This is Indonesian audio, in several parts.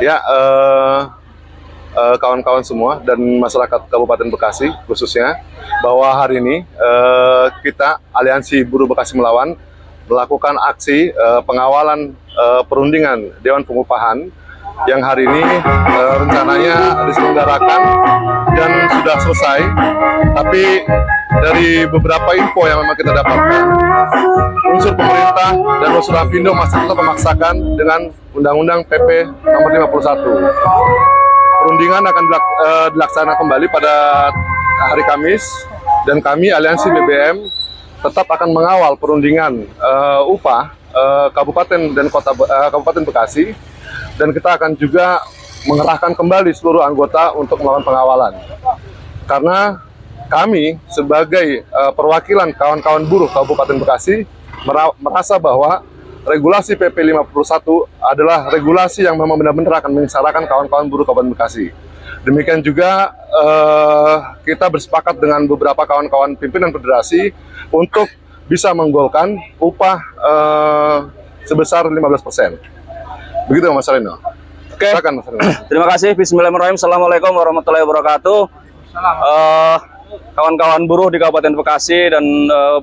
Ya, kawan-kawan semua dan masyarakat Kabupaten Bekasi khususnya, bahwa hari ini kita Aliansi Buruh Bekasi Melawan melakukan aksi pengawalan perundingan Dewan Pengupahan yang hari ini rencananya diselenggarakan dan sudah selesai. Tapi dari beberapa info yang memang kita dapatkan, unsur pemerintah dan unsur Apindo masih tetap memaksakan dengan Undang-Undang PP Nomor 51. Perundingan akan dilaksanakan kembali pada hari Kamis, dan kami Aliansi BBM tetap akan mengawal perundingan upah Kabupaten dan Kota Kabupaten Bekasi, dan kita akan juga mengerahkan kembali seluruh anggota untuk melakukan pengawalan. Karena kami sebagai perwakilan kawan-kawan buruh Kabupaten Bekasi merasa bahwa regulasi PP 51 adalah regulasi yang memang benar-benar akan menyengsarakan kawan-kawan buruh Kabupaten Bekasi. Demikian juga kita bersepakat dengan beberapa kawan-kawan pimpinan federasi untuk bisa menggolkan upah sebesar 15%. Begitu Mas Rino. Oke. Silakan Mas Rino. Terima kasih. Bismillahirrahmanirrahim. Assalamualaikum warahmatullahi wabarakatuh. Kawan-kawan buruh di Kabupaten Bekasi dan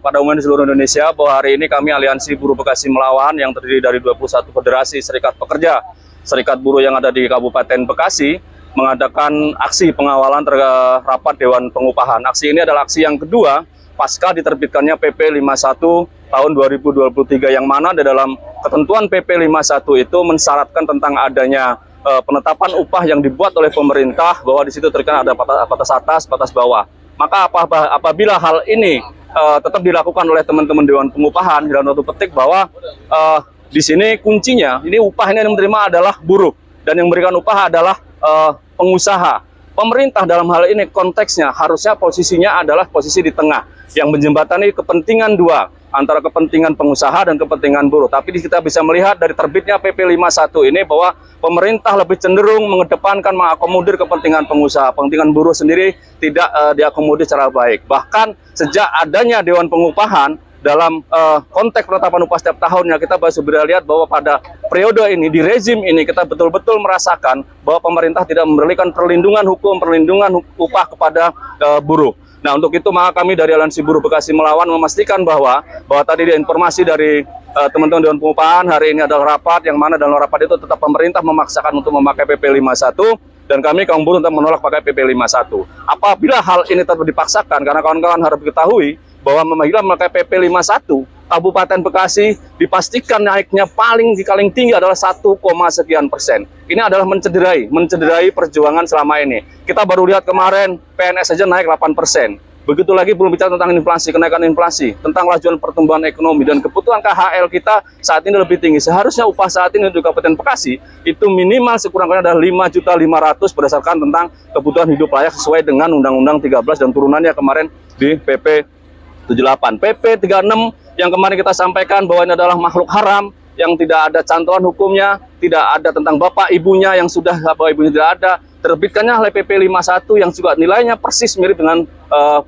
pada umumnya di seluruh Indonesia, bahwa hari ini kami Aliansi Buruh Bekasi Melawan yang terdiri dari 21 federasi serikat pekerja, serikat buruh yang ada di Kabupaten Bekasi, mengadakan aksi pengawalan terhadap rapat Dewan Pengupahan. Aksi ini adalah aksi yang kedua pasca diterbitkannya PP 51 tahun 2023, yang mana di dalam ketentuan PP 51 itu mensyaratkan tentang adanya penetapan upah yang dibuat oleh pemerintah, bahwa di situ terkena ada batas atas, batas bawah. Maka apabila hal ini tetap dilakukan oleh teman-teman Dewan Pengupahan, dalam satu petik bahwa di sini kuncinya, ini upah ini yang menerima adalah buruh, dan yang memberikan upah adalah pengusaha. Pemerintah dalam hal ini konteksnya harusnya posisinya adalah posisi di tengah, yang menjembatani kepentingan dua, antara kepentingan pengusaha dan kepentingan buruh. Tapi kita bisa melihat dari terbitnya PP 51 ini bahwa pemerintah lebih cenderung mengedepankan mengakomodir kepentingan pengusaha. Kepentingan buruh sendiri tidak diakomodir secara baik. Bahkan sejak adanya Dewan Pengupahan dalam konteks penetapan upah setiap tahunnya, kita sudah lihat bahwa pada periode ini, di rezim ini, kita betul-betul merasakan bahwa pemerintah tidak memberikan perlindungan hukum, perlindungan upah kepada buruh. Nah, untuk itu maka kami dari Aliansi Buruh Bekasi Melawan memastikan bahwa tadi ada informasi dari teman-teman Dewan Pengupahan, hari ini adalah rapat yang mana dalam rapat itu tetap pemerintah memaksakan untuk memakai PP 51, dan kami kaum buruh tetap menolak pakai PP 51. Apabila hal ini tetap dipaksakan, karena kawan-kawan harus diketahui bahwa apabila memakai PP 51, Kabupaten Bekasi dipastikan naiknya paling tinggi adalah 1, sekian persen. Ini adalah mencederai perjuangan selama ini. Kita baru lihat kemarin PNS saja naik 8%. Begitu lagi belum bicara tentang inflasi, kenaikan inflasi, tentang lajuan pertumbuhan ekonomi, dan kebutuhan KHL kita saat ini lebih tinggi. Seharusnya upah saat ini di Kabupaten Bekasi itu minimal sekurang-kurangnya adalah 5.500.000 berdasarkan tentang kebutuhan hidup layak sesuai dengan Undang-Undang 13 dan turunannya kemarin di PP 78. PP 36 yang kemarin kita sampaikan bahwa ini adalah makhluk haram yang tidak ada cantolan hukumnya, tidak ada tentang bapak ibunya, yang sudah bapak ibunya tidak ada, terbitkannya oleh PP 51 yang juga nilainya persis mirip dengan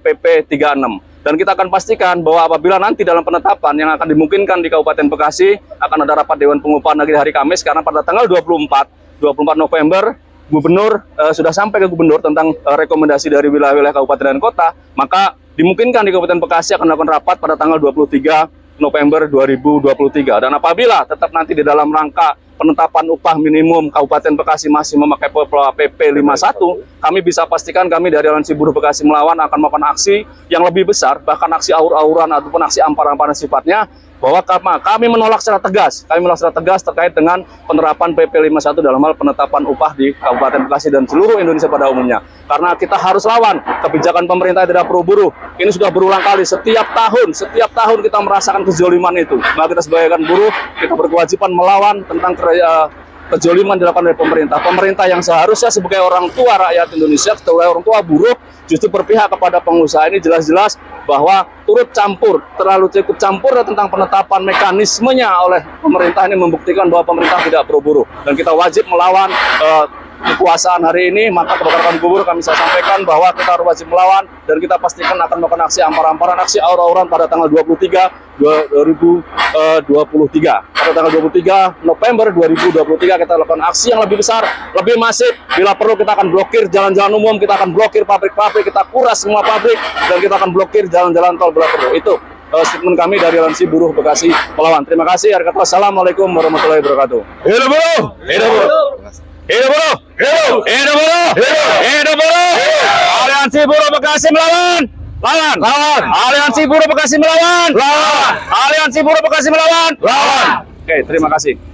PP 36. Dan kita akan pastikan bahwa apabila nanti dalam penetapan yang akan dimungkinkan di Kabupaten Bekasi, akan ada rapat Dewan Pengupahan lagi di hari Kamis, karena pada tanggal 24 November Gubernur sudah sampai ke Gubernur tentang rekomendasi dari wilayah-wilayah kabupaten dan kota, maka dimungkinkan di Kabupaten Bekasi akan melakukan rapat pada tanggal 23 November 2023. Dan apabila tetap nanti di dalam rangka penetapan upah minimum Kabupaten Bekasi masih memakai PP 51, kami bisa pastikan kami dari Aliansi Buruh Bekasi Melawan akan melakukan aksi yang lebih besar, bahkan aksi aur-auran ataupun aksi ampar-amparan sifatnya, bahwa kami menolak secara tegas. Kami menolak secara tegas terkait dengan penerapan PP 51 dalam hal penetapan upah di Kabupaten Bekasi dan seluruh Indonesia pada umumnya. Karena kita harus lawan kebijakan pemerintah yang tidak pro buruh. Ini sudah berulang kali, setiap tahun kita merasakan kezoliman itu. Maka kita sebagai buruh, kita berkewajiban melawan tentang kezoliman dilakukan oleh pemerintah. Pemerintah yang seharusnya sebagai orang tua rakyat Indonesia, sebagai orang tua buruh, justru berpihak kepada pengusaha. Ini jelas-jelas bahwa terlalu cukup campur tentang penetapan mekanismenya oleh pemerintah, ini membuktikan bahwa pemerintah tidak pro buruh. Dan kita wajib melawan kekuasaan hari ini, maka kepada rekan gubernur kami saya sampaikan bahwa kita harus wajib melawan dan kita pastikan akan melakukan aksi ampar-amparan, aksi aur-auran pada tanggal 2023 pada tanggal 23 November 2023 kita lakukan aksi yang lebih besar, lebih masif. Bila perlu kita akan blokir jalan-jalan umum, kita akan blokir pabrik-pabrik, kita kuras semua pabrik, dan kita akan blokir jalan-jalan tol bila perlu. Itu statement kami dari Aliansi Buruh Bekasi Melawan. Terima kasih. Assalamualaikum warahmatullahi wabarakatuh. Hidup buruh! Hidup buruh! Hidup buruh! Hidup buruh! Hidup buruh! Aliansi Buruh Bekasi Melawan! Lawan! Lawan! Aliansi Buruh Bekasi Melawan! Lawan! Aliansi Buruh Bekasi Melawan! Lawan! Oke, terima kasih.